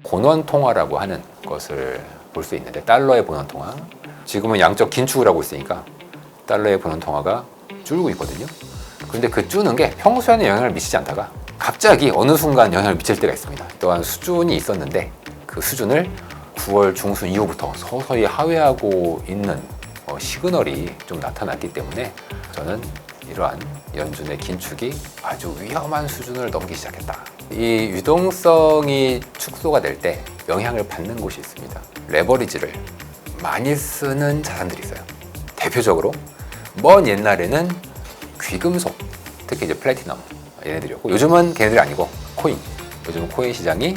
본원 통화라고 하는 것을 볼 수 있는데, 달러의 본원 통화, 지금은 양적 긴축을 하고 있으니까 달러의 본원 통화가 줄고 있거든요. 그런데 그 주는 게 평소에는 영향을 미치지 않다가 갑자기 어느 순간 영향을 미칠 때가 있습니다. 또한 수준이 있었는데 그 수준을 9월 중순 이후부터 서서히 하회하고 있는 시그널이 좀 나타났기 때문에 저는 이러한 연준의 긴축이 아주 위험한 수준을 넘기 시작했다. 이 유동성이 축소가 될 때 영향을 받는 곳이 있습니다. 레버리지를 많이 쓰는 자산들이 있어요. 대표적으로 먼 옛날에는 귀금속, 특히 이제 플래티넘 얘네들이었고, 요즘은 걔네들이 아니고 코인. 요즘 코인 시장이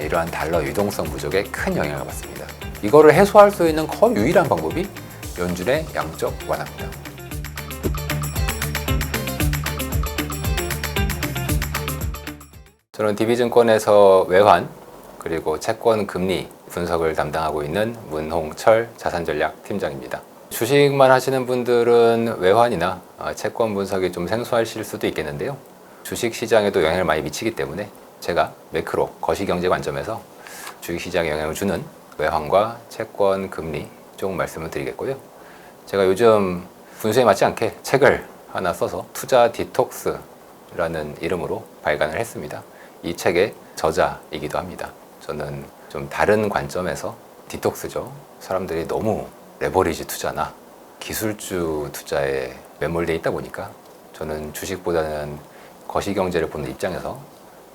이러한 달러 유동성 부족에 큰 영향을 받습니다. 이거를 해소할 수 있는 거의 유일한 방법이 연준의 양적 완화입니다. 저는 DB증권에서 외환 그리고 채권 금리 분석을 담당하고 있는 문홍철 자산전략 팀장입니다. 주식만 하시는 분들은 외환이나 채권 분석이 좀 생소하실 수도 있겠는데요. 주식 시장에도 영향을 많이 미치기 때문에 제가 매크로 거시경제 관점에서 주식 시장에 영향을 주는 외환과 채권 금리 쪽 말씀을 드리겠고요. 제가 요즘 분수에 맞지 않게 책을 하나 써서 투자 디톡스라는 이름으로 발간을 했습니다. 이 책의 저자이기도 합니다. 저는 좀 다른 관점에서 디톡스죠. 사람들이 너무 레버리지 투자나 기술주 투자에 매몰되어 있다 보니까 저는 주식보다는 거시경제를 보는 입장에서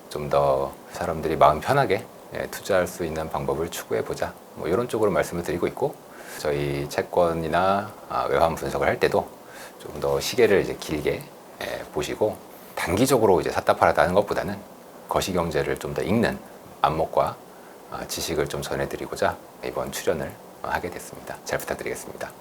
좀 더 사람들이 마음 편하게 투자할 수 있는 방법을 추구해보자, 뭐 이런 쪽으로 말씀을 드리고 있고, 저희 채권이나 외환 분석을 할 때도 좀 더 시계를 이제 길게 보시고 단기적으로 이제 샀다 팔았다 하는 것보다는 거시경제를 좀 더 읽는 안목과 지식을 좀 전해드리고자 이번 출연을 하게 됐습니다. 잘 부탁드리겠습니다.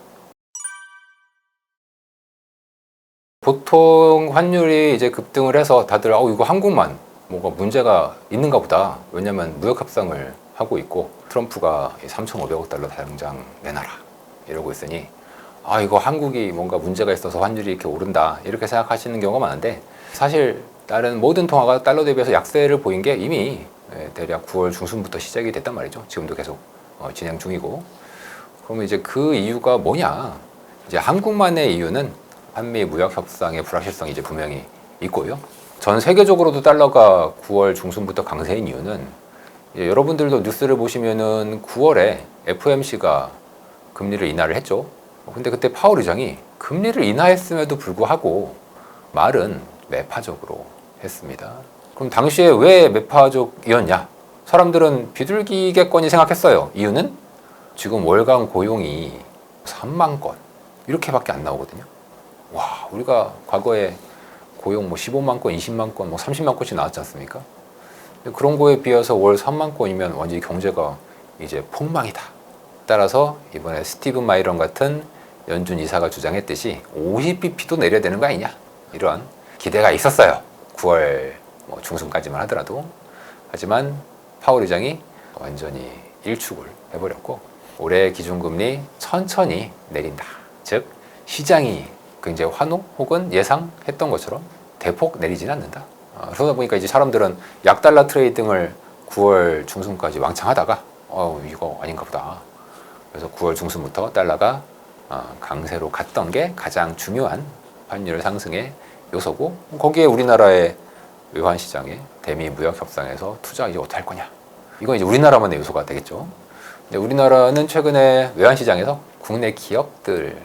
보통 환율이 이제 급등을 해서 다들 이거 한국만 뭐가 문제가 있는가 보다. 왜냐면 무역 협상을 하고 있고 트럼프가 3,500억 달러 당장 내놔라 이러고 있으니 이거 한국이 뭔가 문제가 있어서 환율이 이렇게 오른다 이렇게 생각하시는 경우가 많은데, 사실 다른 모든 통화가 달러 대비해서 약세를 보인 게 이미 대략 9월 중순부터 시작이 됐단 말이죠. 지금도 계속 진행 중이고. 그러면 이제 그 이유가 뭐냐? 이제 한국만의 이유는 한미 무역 협상의 불확실성이 이제 분명히 있고요. 전 세계적으로도 달러가 9월 중순부터 강세인 이유는, 여러분들도 뉴스를 보시면은 9월에 FOMC가 금리를 인하를 했죠. 근데 그때 파월 의장이 금리를 인하했음에도 불구하고 말은 매파적으로 했습니다. 그럼 당시에 왜 매파적이었냐? 사람들은 비둘기겠거니 생각했어요. 이유는 지금 월간 고용이 3만 건 이렇게밖에 안 나오거든요. 와, 우리가 과거에 고용 15만 건, 20만 건, 30만 건씩 나왔지 않습니까? 그런 거에 비해서 월 3만 건이면 완전히 경제가 이제 폭망이다. 따라서 이번에 스티븐 마이런 같은 연준 이사가 주장했듯이 50bp도 내려야 되는 거 아니냐, 이러한 기대가 있었어요. 9월 중순까지만 하더라도. 하지만 파월 의장이 완전히 일축을 해버렸고, 올해 기준금리 천천히 내린다. 즉 시장이 굉장히 환호 혹은 예상했던 것처럼 대폭 내리지는 않는다. 그러다 보니까 이제 사람들은 약달러 트레이딩을 9월 중순까지 왕창 하다가 이거 아닌가 보다. 그래서 9월 중순부터 달러가 강세로 갔던 게 가장 중요한 환율 상승의 요소고, 거기에 우리나라의 외환 시장에 대미 무역 협상에서 투자 이제 어떻게 할 거냐, 이건 이제 우리나라만의 요소가 되겠죠. 근데 우리나라는 최근에 외환 시장에서 국내 기업들이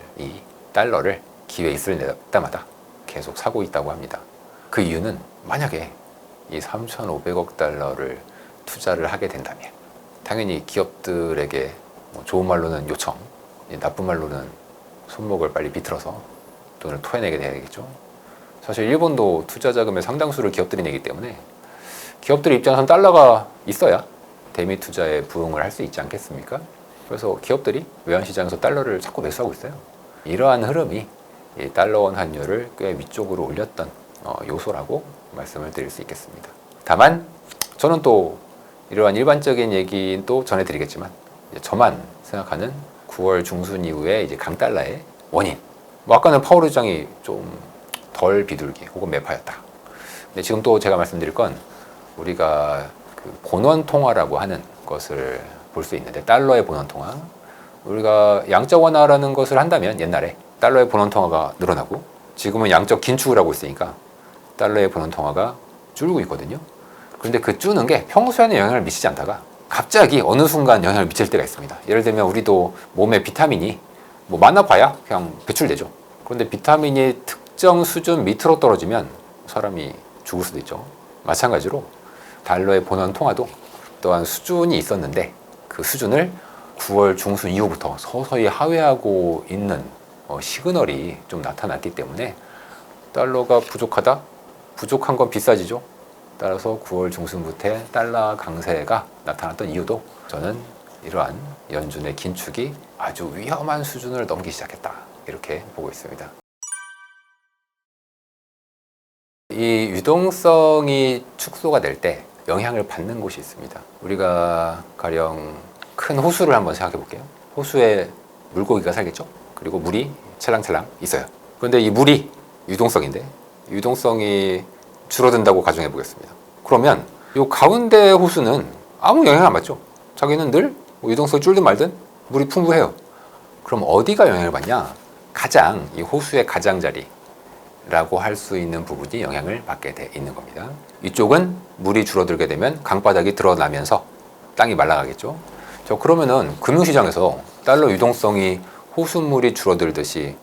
달러를 기회 있을 때마다 계속 사고 있다고 합니다. 그 이유는 만약에 이 3,500억 달러를 투자를 하게 된다면 당연히 기업들에게 좋은 말로는 요청, 나쁜 말로는 손목을 빨리 비틀어서 돈을 토해내게 되겠죠. 사실 일본도 투자 자금의 상당수를 기업들이 내기 때문에 기업들 입장에서는 달러가 있어야 대미 투자에 부응을 할 수 있지 않겠습니까? 그래서 기업들이 외환시장에서 달러를 자꾸 매수하고 있어요. 이러한 흐름이 이 달러원 환율을 꽤 위쪽으로 올렸던 요소라고 말씀을 드릴 수 있겠습니다. 다만 저는 또 이러한 일반적인 얘기도 전해드리겠지만, 저만 생각하는 9월 중순 이후에 이제 강달러의 원인, 아까는 파월 의장이 좀 덜 비둘기 혹은 매파였다. 근데 지금 또 제가 말씀드릴 건, 우리가 그 본원 통화라고 하는 것을 볼 수 있는데, 달러의 본원 통화, 우리가 양적 완화라는 것을 한다면 옛날에 달러의 본원 통화가 늘어나고, 지금은 양적 긴축을 하고 있으니까 달러의 본원 통화가 줄고 있거든요. 그런데 그 주는 게 평소에는 영향을 미치지 않다가 갑자기 어느 순간 영향을 미칠 때가 있습니다. 예를 들면 우리도 몸에 비타민이 뭐 많아봐야 그냥 배출되죠. 그런데 비타민이 특정 수준 밑으로 떨어지면 사람이 죽을 수도 있죠. 마찬가지로 달러의 본원 통화도 또한 수준이 있었는데 그 수준을 9월 중순 이후부터 서서히 하회하고 있는 시그널이 좀 나타났기 때문에 달러가 부족하다? 부족한 건 비싸지죠. 따라서 9월 중순부터 달러 강세가 나타났던 이유도 저는 이러한 연준의 긴축이 아주 위험한 수준을 넘기기 시작했다, 이렇게 보고 있습니다. 이 유동성이 축소가 될 때 영향을 받는 곳이 있습니다. 우리가 가령 큰 호수를 한번 생각해 볼게요. 호수에 물고기가 살겠죠? 그리고 물이 찰랑찰랑 있어요. 그런데 이 물이 유동성인데, 유동성이 줄어든다고 가정해 보겠습니다. 그러면 이 가운데 호수는 아무 영향 안 받죠. 자기는 늘 유동성이 줄든 말든 물이 풍부해요. 그럼 어디가 영향을 받냐? 가장 이 호수의 가장자리라고 할 수 있는 부분이 영향을 받게 돼 있는 겁니다. 이쪽은 물이 줄어들게 되면 강바닥이 드러나면서 땅이 말라가겠죠. 그러면은 금융시장에서 달러 유동성이 호수물이 줄어들듯이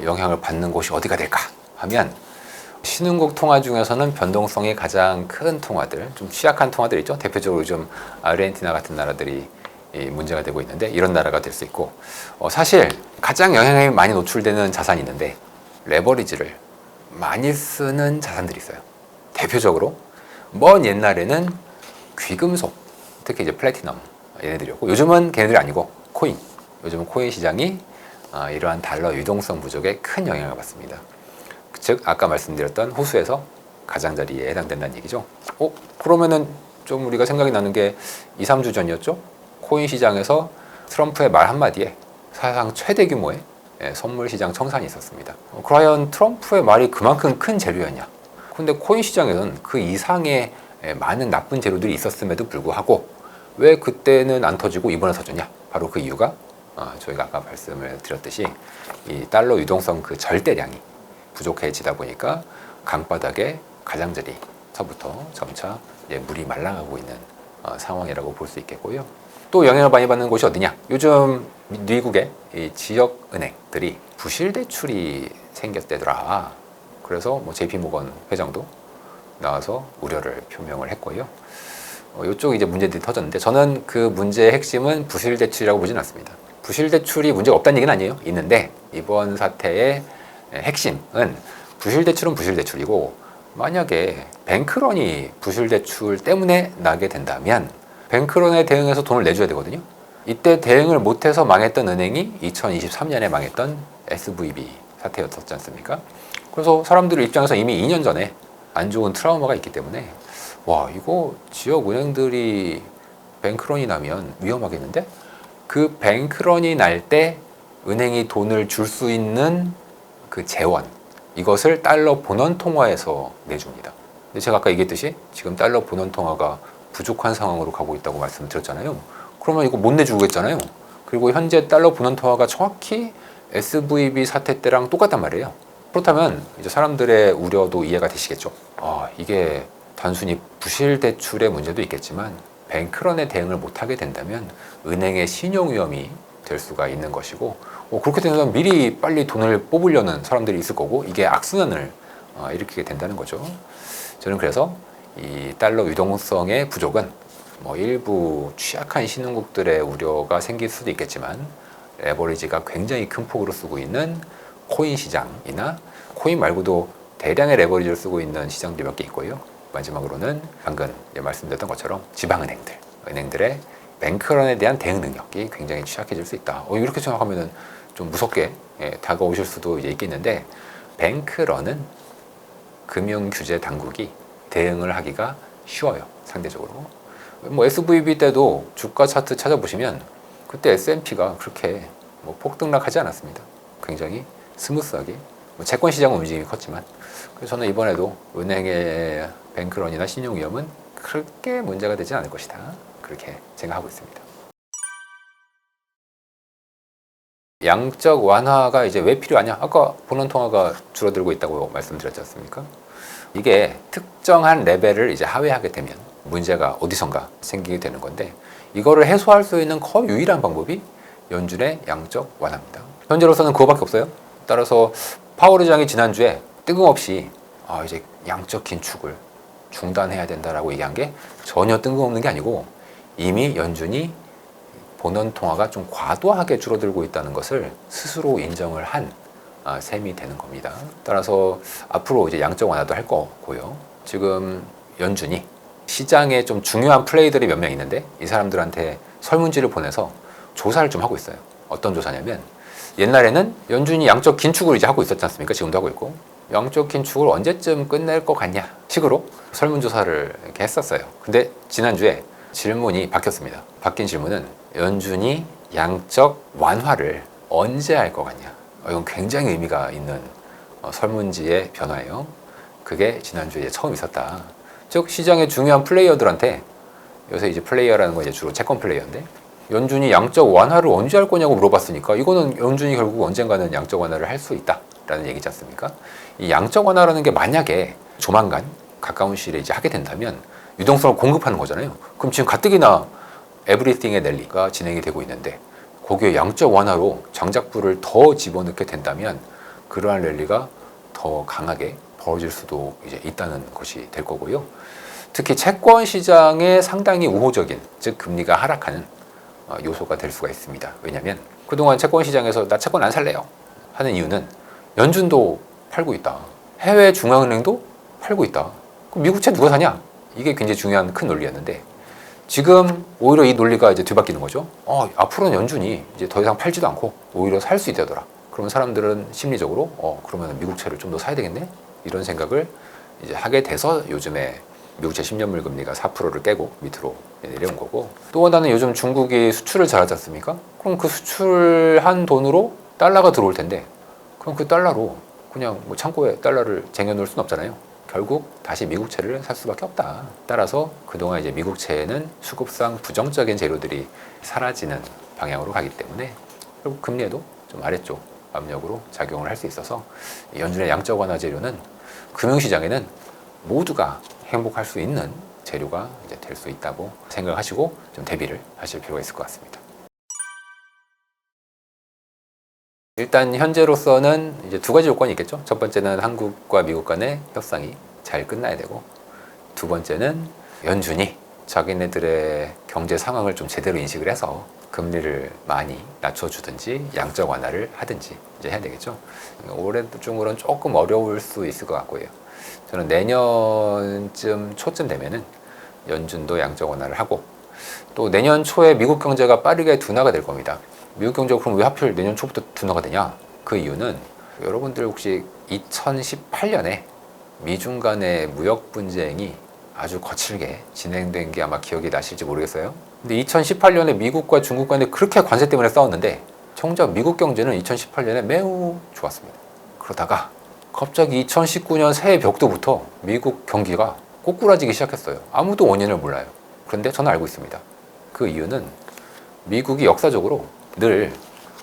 영향을 받는 곳이 어디가 될까 하면, 신흥국 통화 중에서는 변동성이 가장 큰 통화들, 좀 취약한 통화들 있죠. 대표적으로 좀 아르헨티나 같은 나라들이 문제가 되고 있는데, 이런 나라가 될 수 있고, 사실 가장 영향에 많이 노출되는 자산이 있는데 레버리지를 많이 쓰는 자산들이 있어요. 대표적으로 먼 옛날에는 귀금속, 특히 이제 플래티넘, 얘네들이었고, 요즘은 걔네들이 아니고 코인, 요즘은 코인 시장이 이러한 달러 유동성 부족에 큰 영향을 받습니다. 즉 아까 말씀드렸던 호수에서 가장자리에 해당된다는 얘기죠. 그러면은 좀 우리가 생각이 나는 게 2, 3주 전이었죠. 코인 시장에서 트럼프의 말 한마디에 사상 최대 규모의 선물 시장 청산이 있었습니다. 과연 트럼프의 말이 그만큼 큰 재료였냐? 근데 코인 시장에는 그 이상의 많은 나쁜 재료들이 있었음에도 불구하고 왜 그때는 안 터지고 이번에 터졌냐? 바로 그 이유가 저희가 아까 말씀을 드렸듯이 이 달러 유동성 그 절대량이 부족해지다 보니까 강바닥의 가장자리서부터 점차 물이 말라가고 있는 상황이라고 볼 수 있겠고요. 또 영향을 많이 받는 곳이 어디냐? 요즘 미국의 이 지역 은행들이 부실 대출이 생겼대더라. 그래서 뭐 JP모건 회장도 나와서 우려를 표명을 했고요. 이쪽 이제 문제들이 터졌는데, 저는 그 문제의 핵심은 부실 대출이라고 보진 않습니다. 부실 대출이 문제가 없다는 얘기는 아니에요. 있는데 이번 사태의 핵심은 부실 대출은 부실 대출이고, 만약에 뱅크런이 부실 대출 때문에 나게 된다면 뱅크런에 대응해서 돈을 내줘야 되거든요. 이때 대응을 못해서 망했던 은행이 2023년에 망했던 SVB 사태였었지 않습니까? 그래서 사람들 입장에서 이미 2년 전에 안 좋은 트라우마가 있기 때문에 와, 이거 지역 은행들이 뱅크런이 나면 위험하겠는데? 그 뱅크런이 날 때 은행이 돈을 줄 수 있는 그 재원, 이것을 달러 본원 통화에서 내줍니다. 근데 제가 아까 얘기했듯이 지금 달러 본원 통화가 부족한 상황으로 가고 있다고 말씀드렸잖아요. 그러면 이거 못 내주겠잖아요. 그리고 현재 달러 본원 통화가 정확히 SVB 사태 때랑 똑같단 말이에요. 그렇다면 이제 사람들의 우려도 이해가 되시겠죠. 이게 단순히 부실 대출의 문제도 있겠지만 뱅크런에 대응을 못하게 된다면 은행의 신용 위험이 될 수가 있는 것이고, 그렇게 되면 미리 빨리 돈을 뽑으려는 사람들이 있을 거고, 이게 악순환을 일으키게 된다는 거죠. 저는 그래서 이 달러 유동성의 부족은 뭐 일부 취약한 신흥국들의 우려가 생길 수도 있겠지만, 레버리지가 굉장히 큰 폭으로 쓰고 있는 코인 시장이나 코인 말고도 대량의 레버리지를 쓰고 있는 시장들이 몇 개 있고요. 마지막으로는 방금 말씀드렸던 것처럼 지방은행들, 은행들의 뱅크런에 대한 대응 능력이 굉장히 취약해질 수 있다. 이렇게 생각하면 좀 무섭게 다가오실 수도 있겠는데, 뱅크런은 금융규제 당국이 대응을 하기가 쉬워요, 상대적으로. 뭐 SVB 때도 주가 차트 찾아보시면 그때 S&P가 그렇게 뭐 폭등락하지 않았습니다. 굉장히 스무스하게. 채권 시장은 움직임이 컸지만, 그래서 저는 이번에도 은행의 뱅크런이나 신용 위험은 그렇게 문제가 되지 않을 것이다. 그렇게 생각하고 있습니다. 양적 완화가 이제 왜 필요하냐? 아까 본원 통화가 줄어들고 있다고 말씀드렸지 않습니까? 이게 특정한 레벨을 이제 하회하게 되면 문제가 어디선가 생기게 되는 건데, 이거를 해소할 수 있는 거의 유일한 방법이 연준의 양적 완화입니다. 현재로서는 그거밖에 없어요. 따라서 파월 의장이 지난주에 뜬금없이 이제 양적 긴축을 중단해야 된다라고 얘기한 게 전혀 뜬금없는 게 아니고, 이미 연준이 본원 통화가 좀 과도하게 줄어들고 있다는 것을 스스로 인정을 한 셈이 되는 겁니다. 따라서 앞으로 이제 양적 완화도 할 거고요. 지금 연준이 시장에 좀 중요한 플레이들이 몇 명 있는데, 이 사람들한테 설문지를 보내서 조사를 좀 하고 있어요. 어떤 조사냐면, 옛날에는 연준이 양적 긴축을 이제 하고 있었지 않습니까? 지금도 하고 있고, 양적 긴축을 언제쯤 끝낼 것 같냐 식으로 설문조사를 이렇게 했었어요. 근데 지난주에 질문이 바뀌었습니다. 바뀐 질문은 연준이 양적 완화를 언제 할 것 같냐. 이건 굉장히 의미가 있는 설문지의 변화예요. 그게 지난주에 처음 있었다. 즉 시장의 중요한 플레이어들한테, 요새 이제 플레이어라는 건 이제 주로 채권 플레이어인데, 연준이 양적 완화를 언제 할 거냐고 물어봤으니까 이거는 연준이 결국 언젠가는 양적 완화를 할 수 있다라는 얘기지 않습니까? 이 양적 완화라는 게 만약에 조만간 가까운 시일에 이제 하게 된다면 유동성을 공급하는 거잖아요. 그럼 지금 가뜩이나 에브리띵의 랠리가 진행이 되고 있는데, 거기에 양적 완화로 장작불을 더 집어넣게 된다면 그러한 랠리가 더 강하게 벌어질 수도 이제 있다는 것이 될 거고요. 특히 채권 시장에 상당히 우호적인, 즉 금리가 하락하는 요소가 될 수가 있습니다. 왜냐하면 그동안 채권 시장에서 나 채권 안 살래요 하는 이유는 연준도 팔고 있다, 해외 중앙은행도 팔고 있다, 그럼 미국채 누가 사냐? 이게 굉장히 중요한 큰 논리였는데, 지금 오히려 이 논리가 이제 뒤바뀌는 거죠. 앞으로는 연준이 이제 더 이상 팔지도 않고 오히려 살 수 있다더라. 그러면 사람들은 심리적으로 그러면 미국채를 좀 더 사야 되겠네? 이런 생각을 이제 하게 돼서 요즘에 미국채 10년물 금리가 4%를 깨고 밑으로 내려온 거고, 또 하나는 요즘 중국이 수출을 잘하지 않습니까? 그럼 그 수출한 돈으로 달러가 들어올 텐데, 그럼 그 달러로 그냥 뭐 창고에 달러를 쟁여놓을 수는 없잖아요. 결국 다시 미국채를 살 수밖에 없다. 따라서 그동안 이제 미국채에는 수급상 부정적인 재료들이 사라지는 방향으로 가기 때문에 결국 금리에도 좀 아래쪽 압력으로 작용을 할 수 있어서, 연준의 양적 완화 재료는 금융시장에는 모두가 행복할 수 있는 재료가 이제 될 수 있다고 생각하시고 좀 대비를 하실 필요가 있을 것 같습니다. 일단 현재로서는 이제 두 가지 요건이 있겠죠. 첫 번째는 한국과 미국 간의 협상이 잘 끝나야 되고, 두 번째는 연준이 자기네들의 경제 상황을 좀 제대로 인식을 해서 금리를 많이 낮춰주든지 양적 완화를 하든지 이제 해야 되겠죠. 올해 중으로는 조금 어려울 수 있을 것 같고요. 저는 내년쯤 초쯤 되면은 연준도 양적 완화를 하고, 또 내년 초에 미국 경제가 빠르게 둔화가 될 겁니다. 미국 경제가 그럼 왜 하필 내년 초부터 둔화가 되냐? 그 이유는 여러분들 혹시 2018년에 미중 간의 무역 분쟁이 아주 거칠게 진행된 게 아마 기억이 나실지 모르겠어요. 근데 2018년에 미국과 중국 간에 그렇게 관세 때문에 싸웠는데 정작 미국 경제는 2018년에 매우 좋았습니다. 그러다가 갑자기 2019년 새해 벽두부터 미국 경기가 꼬꾸라지기 시작했어요. 아무도 원인을 몰라요. 그런데 저는 알고 있습니다. 그 이유는 미국이 역사적으로 늘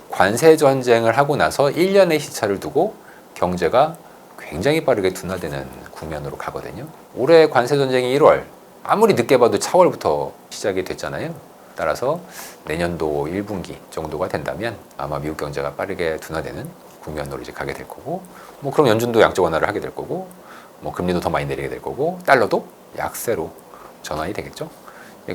관세 전쟁을 하고 나서 1년의 시차를 두고 경제가 굉장히 빠르게 둔화되는 국면으로 가거든요. 올해 관세 전쟁이 1월, 아무리 늦게 봐도 4월부터 시작이 됐잖아요. 따라서 내년도 1분기 정도가 된다면 아마 미국 경제가 빠르게 둔화되는 국면으로 이제 가게 될 거고, 뭐 그럼 연준도 양적 완화를 하게 될 거고, 뭐 금리도 더 많이 내리게 될 거고, 달러도 약세로 전환이 되겠죠.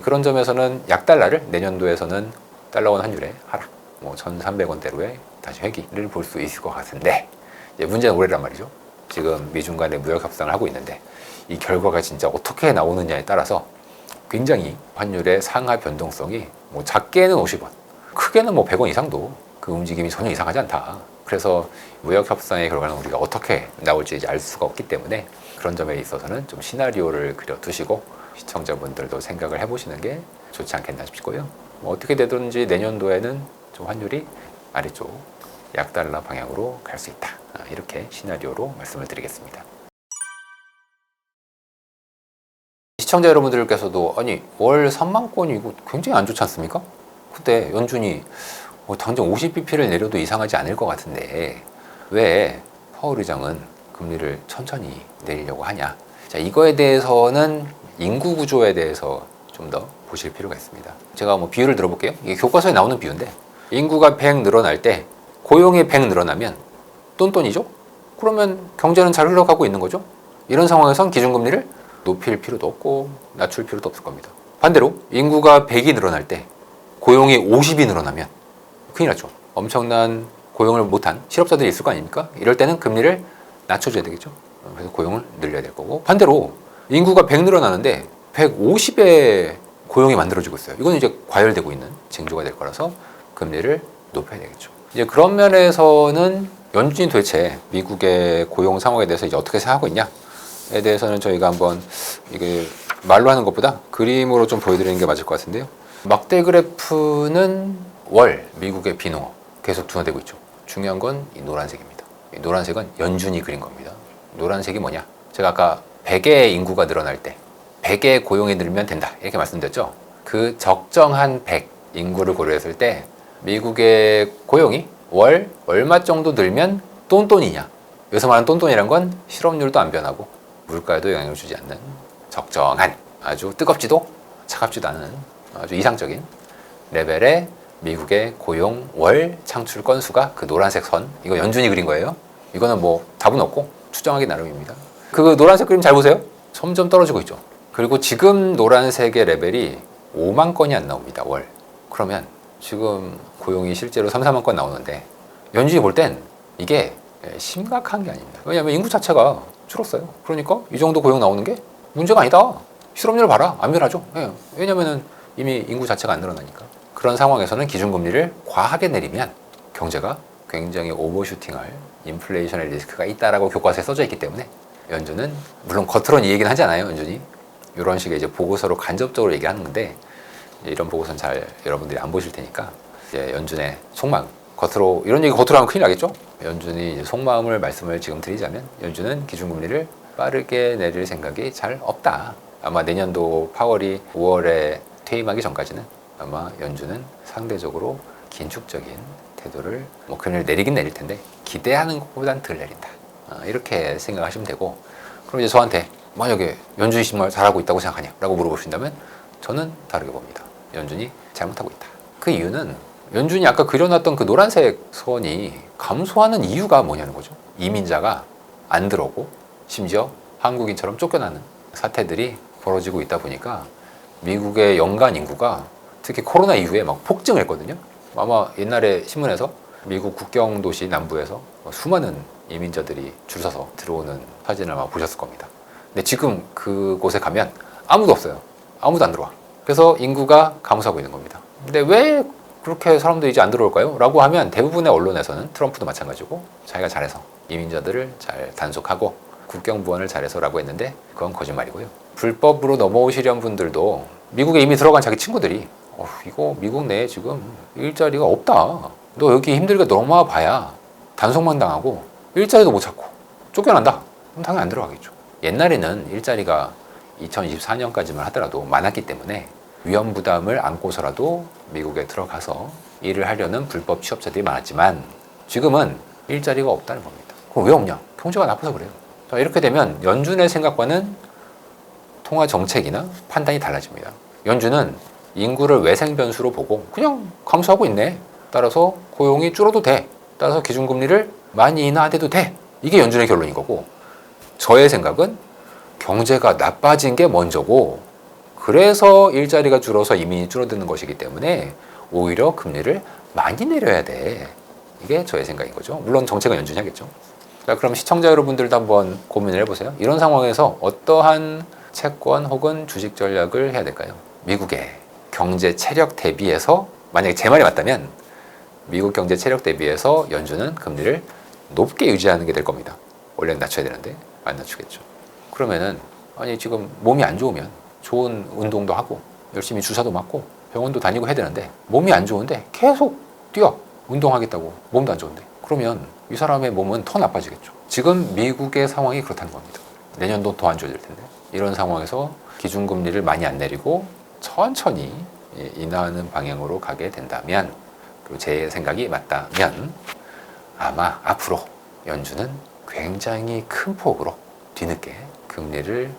그런 점에서는 약달러를 내년도에서는 달러원 환율의 하락, 뭐 1,300원대로의 다시 회귀를 볼 수 있을 것 같은데, 이제 문제는 올해란 말이죠. 지금 미중 간의 무역 협상을 하고 있는데 이 결과가 진짜 어떻게 나오느냐에 따라서 굉장히 환율의 상하 변동성이 뭐 작게는 50원, 크게는 뭐 100원 이상도 그 움직임이 전혀 이상하지 않다. 그래서 무역 협상의 결과는 우리가 어떻게 나올지 이제 알 수가 없기 때문에 그런 점에 있어서는 좀 시나리오를 그려두시고 시청자분들도 생각을 해보시는 게 좋지 않겠나 싶고요. 뭐 어떻게 되든지 내년도에는 좀 환율이 아래쪽 약달러 방향으로 갈 수 있다. 이렇게 시나리오로 말씀을 드리겠습니다. 시청자 여러분들께서도 아니 월 3만권이 이거 굉장히 안 좋지 않습니까? 근데 연준이 당장 50bp를 내려도 이상하지 않을 것 같은데 왜 파월 의장은 금리를 천천히 내리려고 하냐? 자, 이거에 대해서는 인구 구조에 대해서 좀 더 보실 필요가 있습니다. 제가 뭐 비유를 들어볼게요. 이게 교과서에 나오는 비유인데 인구가 100 늘어날 때 고용이 100 늘어나면 똔똔이죠? 그러면 경제는 잘 흘러가고 있는 거죠? 이런 상황에선 기준금리를 높일 필요도 없고 낮출 필요도 없을 겁니다. 반대로 인구가 100이 늘어날 때 고용이 50이 늘어나면 큰일 났죠. 엄청난 고용을 못한 실업자들이 있을 거 아닙니까? 이럴 때는 금리를 낮춰줘야 되겠죠. 그래서 고용을 늘려야 될 거고, 반대로 인구가 100 늘어나는데 150의 고용이 만들어지고 있어요. 이건 이제 과열되고 있는 징조가 될 거라서 금리를 높여야 되겠죠. 이제 그런 면에서는 연준이 도대체 미국의 고용 상황에 대해서 이제 어떻게 생각하고 있냐에 대해서는 저희가 한번 이게 말로 하는 것보다 그림으로 좀 보여드리는 게 맞을 것 같은데요. 막대 그래프는 월 미국의 비농업 계속 둔화되고 있죠. 중요한 건 이 노란색입니다. 이 노란색은 연준이 그린 겁니다. 노란색이 뭐냐? 제가 아까 100의 인구가 늘어날 때 100의 고용이 늘면 된다 이렇게 말씀드렸죠. 그 적정한 100 인구를 고려했을 때 미국의 고용이 월 얼마 정도 늘면 똔똔이냐. 여기서 말하는 똔똔이란 건 실업률도 안 변하고 물가에도 영향을 주지 않는 적정한, 아주 뜨겁지도 차갑지도 않은 아주 이상적인 레벨의 미국의 고용 월 창출 건수가 그 노란색 선, 이거 연준이 그린 거예요. 이거는 뭐 답은 없고 추정하기 나름입니다. 그 노란색 그림 잘 보세요. 점점 떨어지고 있죠. 그리고 지금 노란색의 레벨이 5만 건이 안 나옵니다. 월. 그러면 지금 고용이 실제로 3, 4만 건 나오는데 연준이 볼 땐 이게 심각한 게 아닙니다. 왜냐하면 인구 자체가 줄었어요. 그러니까 이 정도 고용 나오는 게 문제가 아니다. 실업률 봐라. 안 변하죠. 왜냐하면 이미 인구 자체가 안 늘어나니까. 그런 상황에서는 기준금리를 과하게 내리면 경제가 굉장히 오버슈팅할 인플레이션의 리스크가 있다라고 교과서에 써져 있기 때문에 연준은 물론 겉으로는 이 얘기는 하지 않아요. 연준이 이런 식의 이제 보고서로 간접적으로 얘기하는 건데 이런 보고서는 잘 여러분들이 안 보실 테니까 이제 연준의 속마음, 겉으로 이런 얘기 겉으로 하면 큰일 나겠죠. 연준이 이제 속마음을 말씀을 지금 드리자면 연준은 기준금리를 빠르게 내릴 생각이 잘 없다. 아마 내년도 파월이 5월에 퇴임하기 전까지는 아마 연준은 상대적으로 긴축적인 태도를 금리를 내리긴 내릴 텐데 기대하는 것보단 덜 내린다. 이렇게 생각하시면 되고, 그럼 이제 저한테 만약에 연준이 정말 잘하고 있다고 생각하냐? 라고 물어보신다면 저는 다르게 봅니다. 연준이 잘못하고 있다. 그 이유는 연준이 아까 그려놨던 그 노란색 선이 감소하는 이유가 뭐냐는 거죠. 이민자가 안 들어오고 심지어 한국인처럼 쫓겨나는 사태들이 벌어지고 있다 보니까 미국의 연간 인구가 특히 코로나 이후에 막 폭증했거든요. 아마 옛날에 신문에서 미국 국경 도시 남부에서 수많은 이민자들이 줄 서서 들어오는 사진을 아마 보셨을 겁니다. 근데 지금 그곳에 가면 아무도 없어요. 아무도 안 들어와. 그래서 인구가 감소하고 있는 겁니다. 근데 왜 그렇게 사람들이 이제 안 들어올까요? 라고 하면 대부분의 언론에서는 트럼프도 마찬가지고 자기가 잘해서 이민자들을 잘 단속하고 국경 보안을 잘해서 라고 했는데 그건 거짓말이고요. 불법으로 넘어오시려는 분들도 미국에 이미 들어간 자기 친구들이 이거 미국 내에 지금 일자리가 없다. 너 여기 힘들게 넘어와 봐야 단속만 당하고 일자리도 못 찾고 쫓겨난다. 그럼 당연히 안 들어가겠죠. 옛날에는 일자리가 2024년까지만 하더라도 많았기 때문에 위험 부담을 안고서라도 미국에 들어가서 일을 하려는 불법 취업자들이 많았지만 지금은 일자리가 없다는 겁니다. 그럼 왜 없냐? 경제가 나빠서 그래요. 자, 이렇게 되면 연준의 생각과는 통화 정책이나 판단이 달라집니다. 연준은 인구를 외생 변수로 보고 그냥 감소하고 있네. 따라서 고용이 줄어도 돼. 따라서 기준금리를 많이 인하해도 돼. 이게 연준의 결론인 거고, 저의 생각은 경제가 나빠진 게 먼저고 그래서 일자리가 줄어서 이민이 줄어드는 것이기 때문에 오히려 금리를 많이 내려야 돼. 이게 저의 생각인 거죠. 물론 정책은 연준이 하겠죠. 자, 그럼 시청자 여러분들도 한번 고민을 해보세요. 이런 상황에서 어떠한 채권 혹은 주식 전략을 해야 될까요? 미국의 경제 체력 대비해서, 만약에 제 말이 맞다면 미국 경제 체력 대비해서 연준은 금리를 높게 유지하는 게 될 겁니다. 원래는 낮춰야 되는데 안 낮추겠죠. 그러면은 아니 지금 몸이 안 좋으면 좋은 운동도 하고 열심히 주사도 맞고 병원도 다니고 해야 되는데 몸이 안 좋은데 계속 뛰어 운동하겠다고 몸도 안 좋은데 그러면 이 사람의 몸은 더 나빠지겠죠. 지금 미국의 상황이 그렇다는 겁니다. 내년도 더 안 좋아질 텐데 이런 상황에서 기준금리를 많이 안 내리고 천천히 인하하는 방향으로 가게 된다면, 그리고 제 생각이 맞다면 아마 앞으로 연준은 굉장히 큰 폭으로 뒤늦게 금리를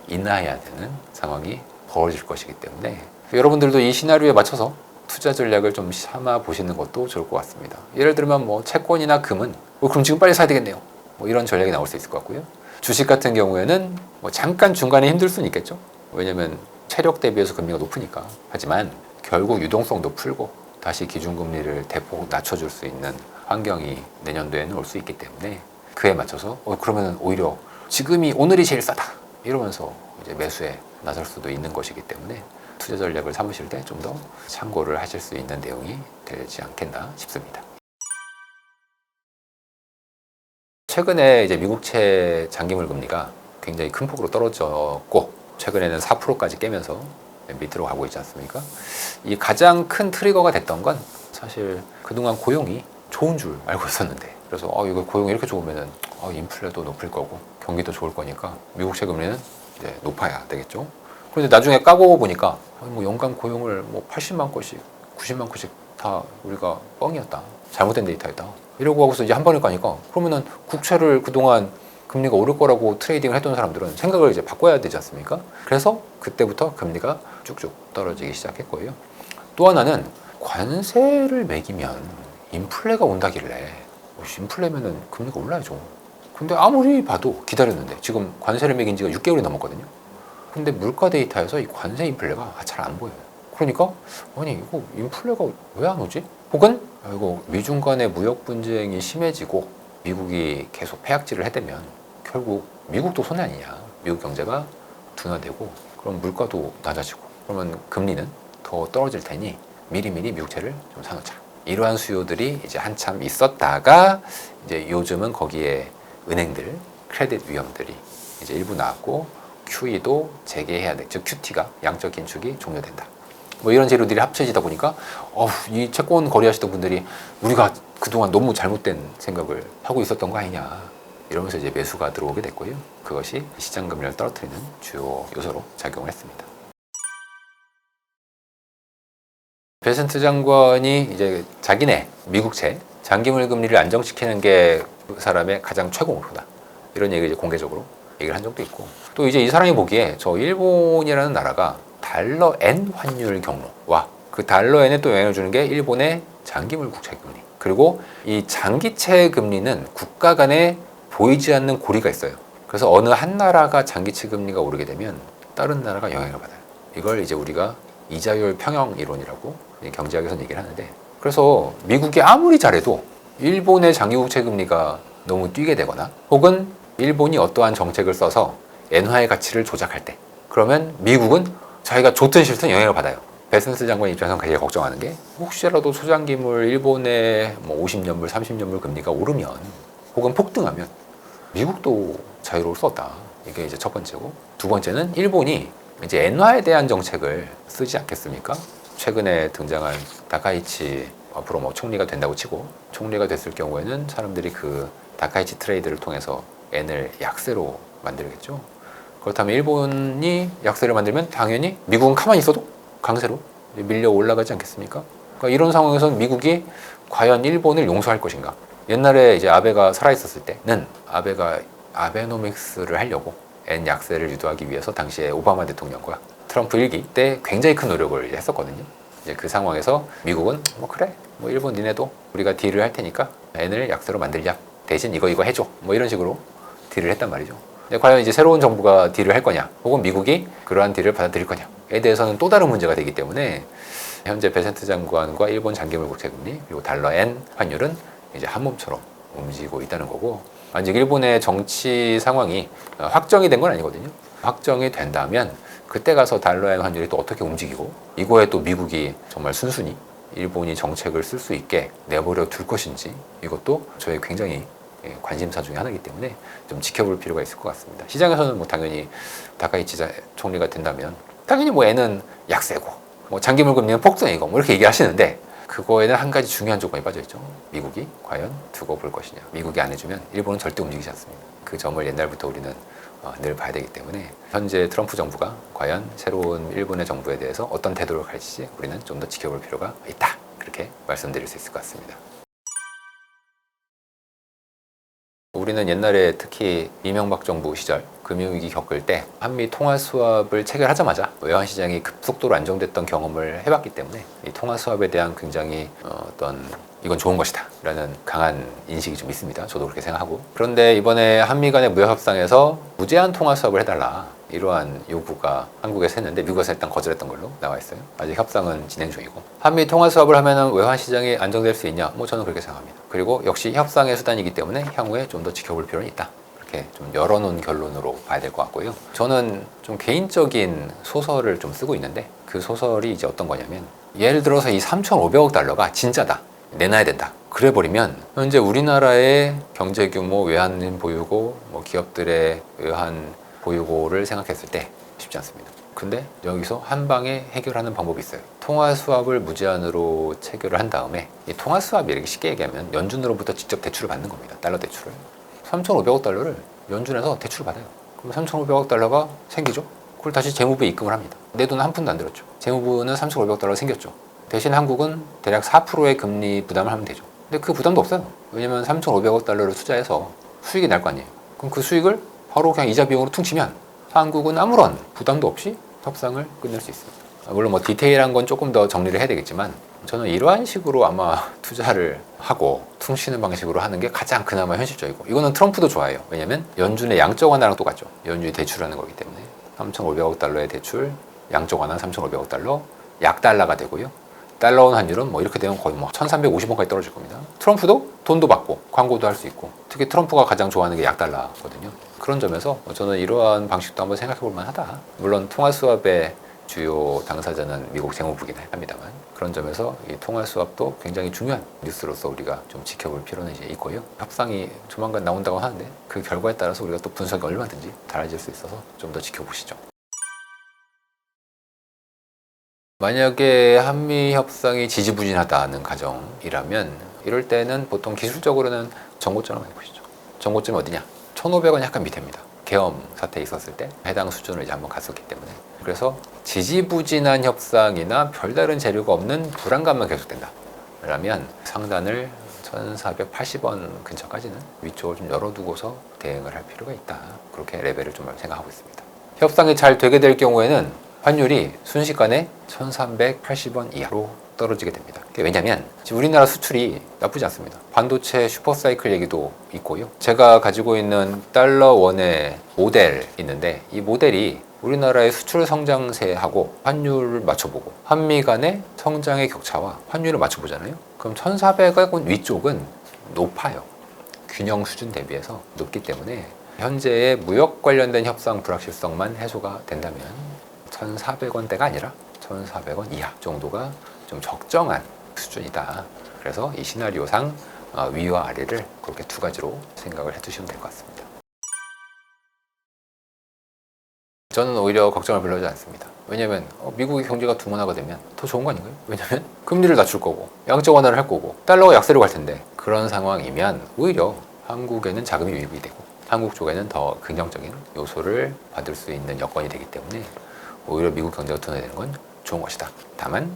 인하해야 되는 상황이 벌어질 것이기 때문에 여러분들도 이 시나리오에 맞춰서 투자 전략을 좀 삼아 보시는 것도 좋을 것 같습니다. 예를 들면 뭐 채권이나 금은 그럼 지금 빨리 사야 되겠네요. 뭐 이런 전략이 나올 수 있을 것 같고요. 주식 같은 경우에는 뭐 잠깐 중간에 힘들 수는 있겠죠. 왜냐면 체력 대비해서 금리가 높으니까. 하지만 결국 유동성도 풀고 다시 기준금리를 대폭 낮춰줄 수 있는 환경이 내년도에는 올 수 있기 때문에 그에 맞춰서 그러면 오히려 지금이 오늘이 제일 싸다 이러면서 이제 매수에 나설 수도 있는 것이기 때문에 투자 전략을 삼으실 때 좀 더 참고를 하실 수 있는 내용이 되지 않겠나 싶습니다. 최근에 이제 미국채 장기물 금리가 굉장히 큰 폭으로 떨어졌고 최근에는 4%까지 깨면서 밑으로 가고 있지 않습니까? 이 가장 큰 트리거가 됐던 건 사실 그동안 고용이 좋은 줄 알고 있었는데, 그래서 이거 고용이 이렇게 좋으면은 인플레도 높을 거고 경기도 좋을 거니까 미국채 금리는 이제 높아야 되겠죠. 그런데 나중에 까고 보니까 뭐 연간 고용을 뭐 80만 건씩 90만 건씩 다 우리가 뻥이었다, 잘못된 데이터였다 이러고 하고서 이제 한 번에 까니까, 그러면은 국채를 그동안 금리가 오를 거라고 트레이딩을 했던 사람들은 생각을 이제 바꿔야 되지 않습니까? 그래서 그때부터 금리가 쭉쭉 떨어지기 시작했고요. 또 하나는 관세를 매기면 인플레가 온다길래 인플레면은 금리가 올라야죠. 근데 아무리 봐도 기다렸는데 지금 관세를 매긴 지가 6개월이 넘었거든요. 근데 물가 데이터에서 이 관세 인플레가 잘 안 보여요. 그러니까 아니 이거 인플레가 왜 안 오지? 혹은 이거 미중 간의 무역 분쟁이 심해지고 미국이 계속 폐악질을 해대면 결국 미국도 손해 아니냐. 미국 경제가 둔화되고 그럼 물가도 낮아지고 그러면 금리는 더 떨어질 테니 미리미리 미국채를 좀 사놓자. 이러한 수요들이 이제 한참 있었다가 이제 요즘은 거기에 은행들 크레딧 위험들이 이제 일부 나왔고 QE도 재개해야 돼. 즉 QT가 양적 긴축이 종료된다. 뭐 이런 재료들이 합쳐지다 보니까 이 채권 거래하시던 분들이 우리가 그동안 너무 잘못된 생각을 하고 있었던 거 아니냐 이러면서 이제 매수가 들어오게 됐고요. 그것이 시장 금리를 떨어뜨리는 주요 요소로 작용을 했습니다. 베센트 장관이 이제 자기네 미국채 장기물 금리를 안정시키는 게 그 사람의 가장 최고 목표다. 이런 얘기를 이제 공개적으로 얘기를 한 적도 있고, 또 이제 이 사람이 보기에 저 일본이라는 나라가 달러 엔 환율 경로와 그 달러 엔에 또 영향을 주는 게 일본의 장기물 국채 금리, 그리고 이 장기채 금리는 국가 간에 보이지 않는 고리가 있어요. 그래서 어느 한 나라가 장기채 금리가 오르게 되면 다른 나라가 영향을 받아요. 이걸 이제 우리가 이자율 평형 이론이라고 경제학에서는 얘기를 하는데, 그래서 미국이 아무리 잘해도 일본의 장기국채 금리가 너무 뛰게 되거나 혹은 일본이 어떠한 정책을 써서 엔화의 가치를 조작할 때, 그러면 미국은 자기가 좋든 싫든 영향을 받아요. 베센트 장관 입장에서는 되게 걱정하는 게 혹시라도 소장기물 일본의 뭐 50년물, 30년물 금리가 오르면 혹은 폭등하면 미국도 자유로울 수 없다. 이게 이제 첫 번째고, 두 번째는 일본이 이제 엔화에 대한 정책을 쓰지 않겠습니까? 최근에 등장한 다카이치 앞으로 뭐 총리가 된다고 치고, 총리가 됐을 경우에는 사람들이 그 다카이치 트레이드를 통해서 엔을 약세로 만들겠죠. 그렇다면 일본이 약세를 만들면 당연히 미국은 가만히 있어도 강세로 밀려 올라가지 않겠습니까? 그러니까 이런 상황에서는 미국이 과연 일본을 용서할 것인가? 옛날에 이제 아베가 살아있었을 때는 아베가 아베노믹스를 하려고 엔 약세를 유도하기 위해서 당시에 오바마 대통령과 트럼프 1기 때 굉장히 큰 노력을 했었거든요. 이제 그 상황에서 미국은 뭐 그래, 뭐 일본 니네도 우리가 딜을 할 테니까 엔을 약세로 만들자. 대신 이거 해줘. 뭐 이런 식으로 딜을 했단 말이죠. 근데 과연 이제 새로운 정부가 딜을 할 거냐, 혹은 미국이 그러한 딜을 받아들일 거냐에 대해서는 또 다른 문제가 되기 때문에 현재 베센트 장관과 일본 장기물 국채 금리 그리고 달러 엔 환율은 이제 한 몸처럼 움직이고 있다는 거고, 아직 일본의 정치 상황이 확정이 된 건 아니거든요. 확정이 된다면 그때 가서 달러 엔 환율이 또 어떻게 움직이고, 이거에 또 미국이 정말 순순히 일본이 정책을 쓸 수 있게 내버려 둘 것인지, 이것도 저의 굉장히 관심사 중에 하나이기 때문에 좀 지켜볼 필요가 있을 것 같습니다. 시장에서는 뭐 당연히 다카이치 총리가 된다면 당연히 뭐 애는 약세고 뭐 장기물 금리는 폭등이고 뭐 이렇게 얘기하시는데, 그거에는 한 가지 중요한 조건이 빠져있죠. 미국이 과연 두고 볼 것이냐. 미국이 안 해주면 일본은 절대 움직이지 않습니다. 그 점을 옛날부터 우리는 늘 봐야 되기 때문에 현재 트럼프 정부가 과연 새로운 일본의 정부에 대해서 어떤 태도를 가질지 우리는 좀 더 지켜볼 필요가 있다. 그렇게 말씀드릴 수 있을 것 같습니다. 우리는 옛날에 특히 이명박 정부 시절 금융위기 겪을 때 한미 통화 수합을 체결하자마자 외환시장이 급속도로 안정됐던 경험을 해봤기 때문에 이 통화 수합에 대한 굉장히 이건 좋은 것이다 라는 강한 인식이 좀 있습니다. 저도 그렇게 생각하고. 그런데 이번에 한미 간의 무역협상에서 무제한 통화 수합을 해달라 이러한 요구가 한국에서 했는데 미국에서 일단 거절했던 걸로 나와 있어요. 아직 협상은 진행 중이고. 한미 통화 수합을 하면 외환시장이 안정될 수 있냐? 저는 그렇게 생각합니다. 그리고 역시 협상의 수단이기 때문에 향후에 좀 더 지켜볼 필요는 있다. 이렇게 좀 열어놓은 결론으로 봐야 될 것 같고요. 저는 좀 개인적인 소설을 좀 쓰고 있는데 그 소설이 이제 어떤 거냐면 예를 들어서 이 3,500억 달러가 진짜다. 내놔야 된다. 그래버리면 현재 우리나라의 경제 규모, 외환인 보유고, 기업들의 외환 보유고를 생각했을 때 쉽지 않습니다. 근데 여기서 한 방에 해결하는 방법이 있어요. 통화 수합을 무제한으로 체결을 한 다음에 이 통화 수합이 이렇게 쉽게 얘기하면 연준으로부터 직접 대출을 받는 겁니다. 달러 대출을. 3,500억 달러를 연준에서 대출을 받아요. 그럼 3,500억 달러가 생기죠? 그걸 다시 재무부에 입금을 합니다. 내 돈 한 푼도 안 들었죠. 재무부는 3,500억 달러가 생겼죠. 대신 한국은 대략 4%의 금리 부담을 하면 되죠. 근데 그 부담도 없어요. 왜냐면 3,500억 달러를 투자해서 수익이 날 거 아니에요. 그럼 그 수익을 바로 그냥 이자 비용으로 퉁치면 한국은 아무런 부담도 없이 협상을 끝낼 수 있습니다. 물론 디테일한 건 조금 더 정리를 해야 되겠지만 저는 이러한 식으로 아마 투자를 하고 퉁치는 방식으로 하는 게 가장 그나마 현실적이고, 이거는 트럼프도 좋아해요. 왜냐면 연준의 양적 완화랑 똑같죠. 연준이 대출하는 거기 때문에 3,500억 달러의 대출, 양적 완화 3,500억 달러, 약달러가 되고요. 달러 원 환율은 이렇게 되면 거의 1,350원까지 떨어질 겁니다. 트럼프도 돈도 받고 광고도 할 수 있고, 특히 트럼프가 가장 좋아하는 게 약달러거든요. 그런 점에서 저는 이러한 방식도 한번 생각해 볼 만하다. 물론 통화 수합의 주요 당사자는 미국 재무부긴 합니다만, 그런 점에서 이 통화 수합도 굉장히 중요한 뉴스로서 우리가 좀 지켜볼 필요는 이제 있고요. 협상이 조만간 나온다고 하는데 그 결과에 따라서 우리가 또 분석이 얼마든지 달라질 수 있어서 좀 더 지켜보시죠. 만약에 한미 협상이 지지부진하다는 가정이라면 이럴 때는 보통 기술적으로는 전고점을 많이 보시죠. 전고점이 어디냐? 1,500원 약간 밑입니다. 계엄 사태 있었을 때 해당 수준을 이제 한번 갔었기 때문에. 그래서 지지부진한 협상이나 별다른 재료가 없는 불안감만 계속된다. 그러면 상단을 1,480원 근처까지는 위쪽을 좀 열어두고서 대응을 할 필요가 있다. 그렇게 레벨을 좀 생각하고 있습니다. 협상이 잘 되게 될 경우에는 환율이 순식간에 1,380원 이하로 떨어지게 됩니다. 왜냐하면 지금 우리나라 수출이 나쁘지 않습니다. 반도체 슈퍼사이클 얘기도 있고요. 제가 가지고 있는 달러 원의 모델 있는데 이 모델이 우리나라의 수출 성장세하고 환율을 맞춰보고 한미 간의 성장의 격차와 환율을 맞춰보잖아요. 그럼 1,400원 위쪽은 높아요. 균형 수준 대비해서 높기 때문에 현재의 무역 관련된 협상 불확실성만 해소가 된다면 1,400원대가 아니라 1,400원 이하 정도가 좀 적정한 수준이다. 그래서 이 시나리오상 위와 아래를 그렇게 두 가지로 생각을 해두시면 될 것 같습니다. 저는 오히려 걱정을 별로 하지 않습니다. 왜냐하면 미국의 경제가 둔화가 되면 더 좋은 거 아닌가요? 왜냐하면 금리를 낮출 거고 양적 완화를 할 거고 달러가 약세로 갈 텐데, 그런 상황이면 오히려 한국에는 자금이 유입이 되고 한국 쪽에는 더 긍정적인 요소를 받을 수 있는 여건이 되기 때문에 오히려 미국 경제가 둔화되는 건 좋은 것이다. 다만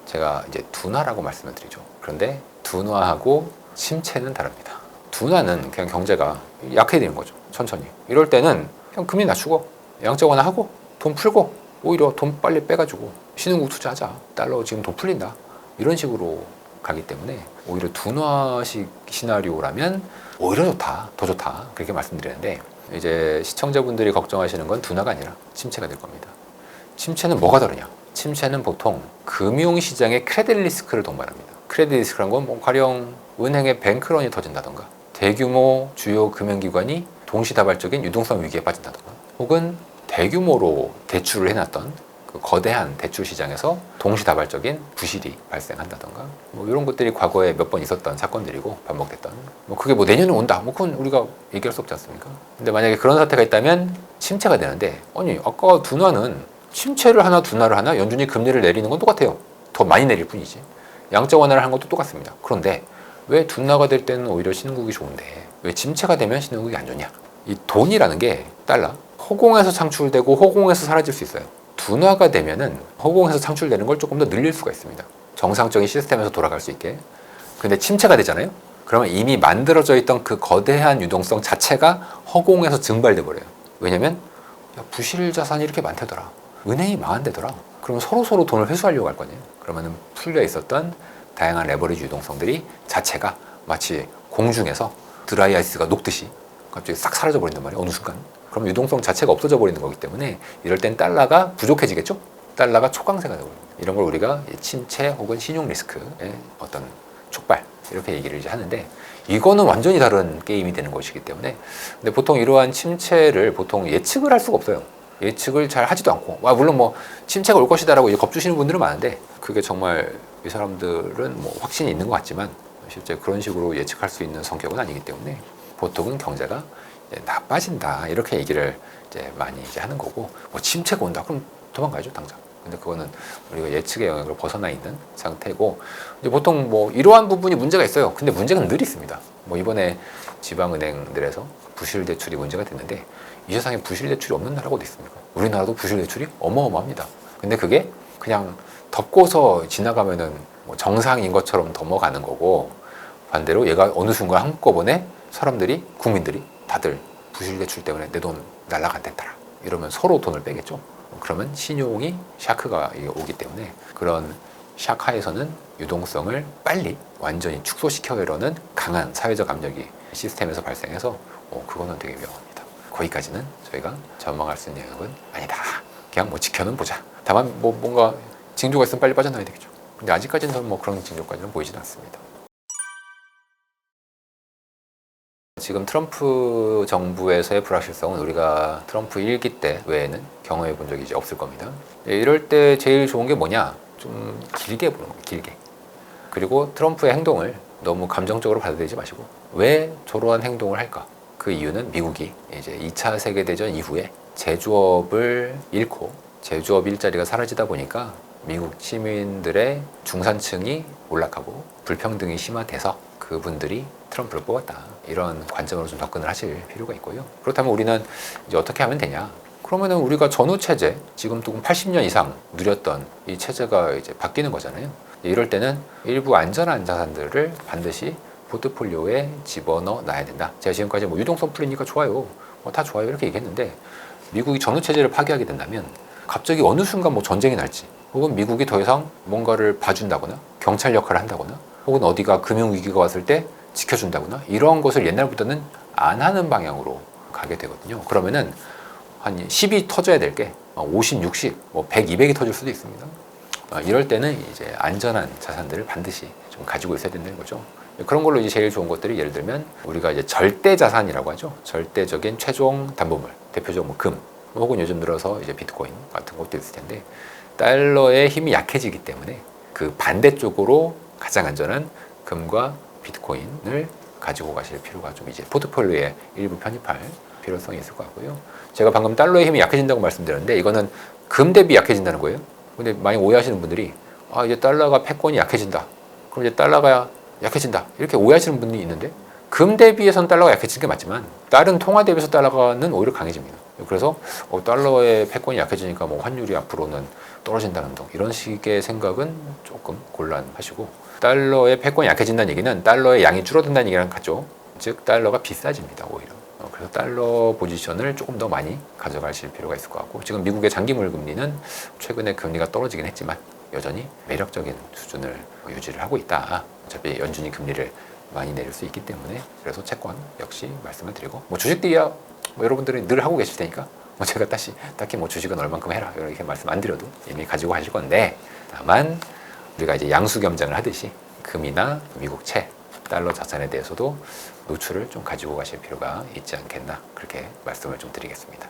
제가 이제 둔화라고 말씀을 드리죠. 그런데 둔화하고 침체는 다릅니다. 둔화는 그냥 경제가 약해지는 거죠. 천천히. 이럴 때는 그냥 금리 낮추고 양적 완화하고 돈 풀고 오히려 돈 빨리 빼가지고 신흥국 투자하자. 달러 지금 돈 풀린다. 이런 식으로 가기 때문에 오히려 둔화식 시나리오라면 오히려 좋다. 더 좋다. 그렇게 말씀드리는데, 이제 시청자분들이 걱정하시는 건 둔화가 아니라 침체가 될 겁니다. 침체는 뭐가 다르냐? 침체는 보통 금융시장의 크레딧 리스크를 동반합니다. 크레딧 리스크란 건 가령 은행의 뱅크런이 터진다던가 대규모 주요 금융기관이 동시다발적인 유동성 위기에 빠진다던가, 혹은 대규모로 대출을 해놨던 그 거대한 대출 시장에서 동시다발적인 부실이 발생한다던가, 이런 것들이 과거에 몇 번 있었던 사건들이고 반복됐던, 그게 내년에 온다, 그건 우리가 얘기할 수 없지 않습니까? 근데 만약에 그런 사태가 있다면 침체가 되는데, 아니 아까 둔화는 침체를 하나 둔화를 하나 연준이 금리를 내리는 건 똑같아요. 더 많이 내릴 뿐이지. 양적 완화를 하는 것도 똑같습니다. 그런데 왜 둔화가 될 때는 오히려 신흥국이 좋은데 왜 침체가 되면 신흥국이 안 좋냐? 이 돈이라는 게 달러, 허공에서 창출되고 허공에서 사라질 수 있어요. 둔화가 되면은 허공에서 창출되는 걸 조금 더 늘릴 수가 있습니다. 정상적인 시스템에서 돌아갈 수 있게. 근데 침체가 되잖아요. 그러면 이미 만들어져 있던 그 거대한 유동성 자체가 허공에서 증발돼 버려요. 왜냐면 부실 자산이 이렇게 많대더라. 은행이 망한대더라. 그럼 서로 돈을 회수하려고 할 거 아니에요. 그러면은 풀려 있었던 다양한 레버리지 유동성들이 자체가 마치 공중에서 드라이 아이스가 녹듯이 갑자기 싹 사라져 버린단 말이에요. 어느 순간. 그럼 유동성 자체가 없어져 버리는 거기 때문에 이럴 땐 달러가 부족해지겠죠? 달러가 초강세가 되고 이런 걸 우리가 침체 혹은 신용 리스크의 어떤 촉발 이렇게 얘기를 이제 하는데 이거는 완전히 다른 게임이 되는 것이기 때문에 근데 보통 이러한 침체를 보통 예측을 할 수가 없어요. 예측을 잘 하지도 않고 물론 뭐 침체가 올 것이다라고 이제 겁주시는 분들은 많은데 그게 정말 이 사람들은 뭐 확신이 있는 것 같지만 실제 그런 식으로 예측할 수 있는 성격은 아니기 때문에 보통은 경제가 나빠진다 이렇게 얘기를 이제 많이 이제 하는 거고 뭐 침체가 온다 그럼 도망가야죠 당장. 근데 그거는 우리가 예측의 영역을 벗어나 있는 상태고 이제 보통 뭐 이러한 부분이 문제가 있어요. 근데 문제는 늘 있습니다. 뭐 이번에 지방은행들에서 부실 대출이 문제가 됐는데 이 세상에 부실 대출이 없는 나라가 어디 있습니까? 우리나라도 부실 대출이 어마어마합니다. 근데 그게 그냥 덮고서 지나가면은 뭐 정상인 것처럼 넘어가는 거고 반대로 얘가 어느 순간 한꺼번에 사람들이 국민들이 다들 부실 대출 때문에 내 돈 날라간댔더라 이러면 서로 돈을 빼겠죠. 그러면 신용이 샤크가 오기 때문에 그런 샤크하에서는 유동성을 빨리 완전히 축소시켜내려는 강한 사회적 압력이 시스템에서 발생해서 그거는 되게 위험합니다. 거기까지는 저희가 전망할 수 있는 영역은 아니다. 그냥 뭐 지켜는 보자. 다만 뭐 뭔가 징조가 있으면 빨리 빠져나와야 되겠죠. 근데 아직까지는 뭐 그런 징조까지는 보이지는 않습니다. 지금 트럼프 정부에서의 불확실성은 우리가 트럼프 1기 때 외에는 경험해 본 적이 이제 없을 겁니다. 이럴 때 제일 좋은 게 뭐냐? 좀 길게 보는 거예요. 길게. 그리고 트럼프의 행동을 너무 감정적으로 받아들이지 마시고 왜 저러한 행동을 할까? 그 이유는 미국이 이제 2차 세계대전 이후에 제조업을 잃고 제조업 일자리가 사라지다 보니까 미국 시민들의 중산층이 올라가고 불평등이 심화돼서 그분들이 트럼프를 뽑았다. 이런 관점으로 좀 접근을 하실 필요가 있고요. 그렇다면 우리는 이제 어떻게 하면 되냐? 그러면은 우리가 전후 체제, 지금 또 80년 이상 누렸던 이 체제가 이제 바뀌는 거잖아요. 이럴 때는 일부 안전한 자산들을 반드시 포트폴리오에 집어넣어 놔야 된다. 제가 지금까지 뭐 유동성 풀리니까 좋아요. 다 좋아요. 이렇게 얘기했는데 미국이 전후 체제를 파괴하게 된다면 갑자기 어느 순간 뭐 전쟁이 날지 혹은 미국이 더 이상 뭔가를 봐준다거나 경찰 역할을 한다거나 혹은 어디가 금융위기가 왔을 때 지켜준다거나 이런 것을 옛날부터는 안 하는 방향으로 가게 되거든요. 그러면은 한 10이 터져야 될 게 50, 60, 뭐 100, 200이 터질 수도 있습니다. 이럴 때는 이제 안전한 자산들을 반드시 좀 가지고 있어야 된다는 거죠. 그런 걸로 이제 제일 좋은 것들이 예를 들면 우리가 이제 절대 자산이라고 하죠. 절대적인 최종 담보물, 대표적으로 뭐 금, 혹은 요즘 들어서 이제 비트코인 같은 것도 있을 텐데 달러의 힘이 약해지기 때문에 그 반대쪽으로 가장 안전한 금과 비트코인을 가지고 가실 필요가 좀 이제 포트폴리오에 일부 편입할 필요성이 있을 것 같고요. 제가 방금 달러의 힘이 약해진다고 말씀드렸는데 이거는 금 대비 약해진다는 거예요. 근데 많이 오해하시는 분들이 이제 달러가 패권이 약해진다. 그럼 이제 달러가 약해진다. 이렇게 오해하시는 분이 있는데 금 대비해서는 달러가 약해지는 게 맞지만 다른 통화 대비해서 달러는 오히려 강해집니다. 그래서 달러의 패권이 약해지니까 뭐 환율이 앞으로는 떨어진다는 등 이런 식의 생각은 조금 곤란하시고 달러의 패권이 약해진다는 얘기는 달러의 양이 줄어든다는 얘기랑 같죠. 즉 달러가 비싸집니다. 오히려. 그래서 달러 포지션을 조금 더 많이 가져가실 필요가 있을 것 같고 지금 미국의 장기물 금리는 최근에 금리가 떨어지긴 했지만 여전히 매력적인 수준을 유지를 하고 있다. 어차피 연준이 금리를 많이 내릴 수 있기 때문에 그래서 채권 역시 말씀을 드리고 뭐 주식들이야 뭐 여러분들이 늘 하고 계실 테니까 뭐 제가 딱히 뭐 주식은 얼만큼 해라 이렇게 말씀 안 드려도 이미 가지고 하실 건데 다만 우리가 이제 양수겸장을 하듯이 금이나 미국 채, 달러 자산에 대해서도 노출을 좀 가지고 가실 필요가 있지 않겠나 그렇게 말씀을 좀 드리겠습니다.